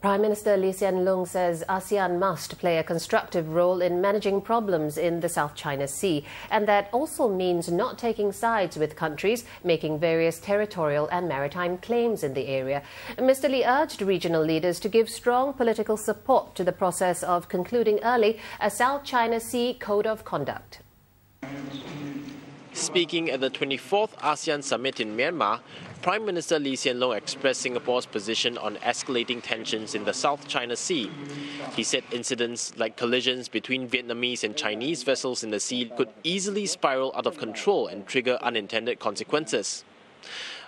Prime Minister Loong says ASEAN must play a constructive role in managing problems in the South China Sea, and that also means not taking sides with countries making various territorial and maritime claims in the area. Mr. Lee urged regional leaders to give strong political support to the process of concluding early a South China Sea Code of Conduct. Speaking at the 24th ASEAN Summit in Myanmar, Prime Minister Hsien expressed Singapore's position on escalating tensions in the South China Sea. He said incidents like collisions between Vietnamese and Chinese vessels in the sea could easily spiral out of control and trigger unintended consequences.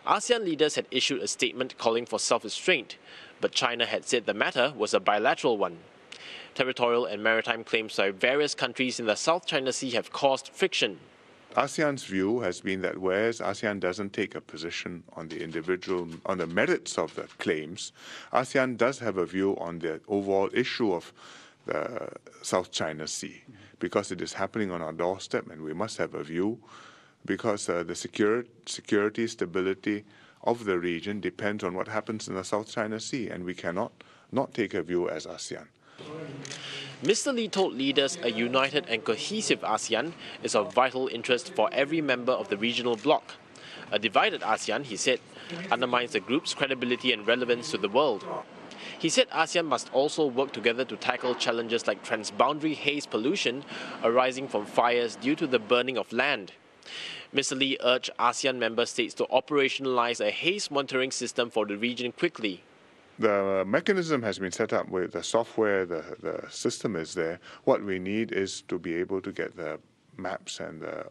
ASEAN leaders had issued a statement calling for self-restraint, but China had said the matter was a bilateral one. Territorial and maritime claims by various countries in the South China Sea have caused friction. ASEAN's view has been that whereas ASEAN doesn't take a position on the merits of the claims, ASEAN does have a view on the overall issue of the South China Sea, because it is happening on our doorstep, and we must have a view, because the security, stability of the region depends on what happens in the South China Sea, and we cannot not take a view as ASEAN. Mr. Lee told leaders a united and cohesive ASEAN is of vital interest for every member of the regional bloc. A divided ASEAN, he said, undermines the group's credibility and relevance to the world. He said ASEAN must also work together to tackle challenges like transboundary haze pollution arising from fires due to the burning of land. Mr. Lee urged ASEAN member states to operationalize a haze monitoring system for the region quickly. The mechanism has been set up with the software, the system is there. What we need is to be able to get the maps and the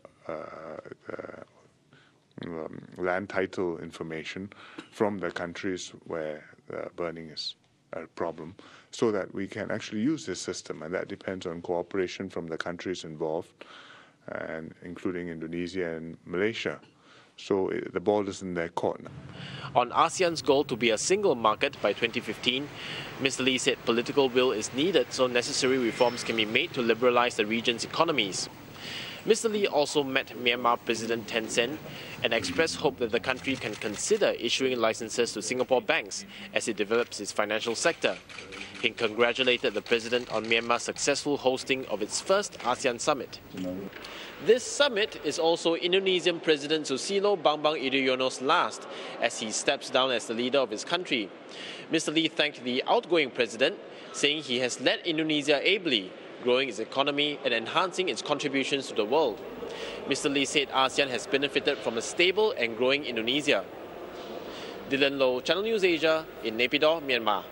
land title information from the countries where the burning is a problem, so that we can actually use this system, and that depends on cooperation from the countries involved, and including Indonesia and Malaysia. So the ball is in their court now. On ASEAN's goal to be a single market by 2015, Mr. Lee said political will is needed so necessary reforms can be made to liberalize the region's economies. Mr. Lee also met Myanmar President Hsien and expressed hope that the country can consider issuing licenses to Singapore banks as it develops its financial sector. He congratulated the president on Myanmar's successful hosting of its first ASEAN Summit. This summit is also Indonesian President Susilo Bambang Yudhoyono's last, as he steps down as the leader of his country. Mr. Lee thanked the outgoing president, saying he has led Indonesia ably, growing its economy and enhancing its contributions to the world. Mr. Lee said ASEAN has benefited from a stable and growing Indonesia. Dylan Low, Channel News Asia, in Naypyidaw, Myanmar.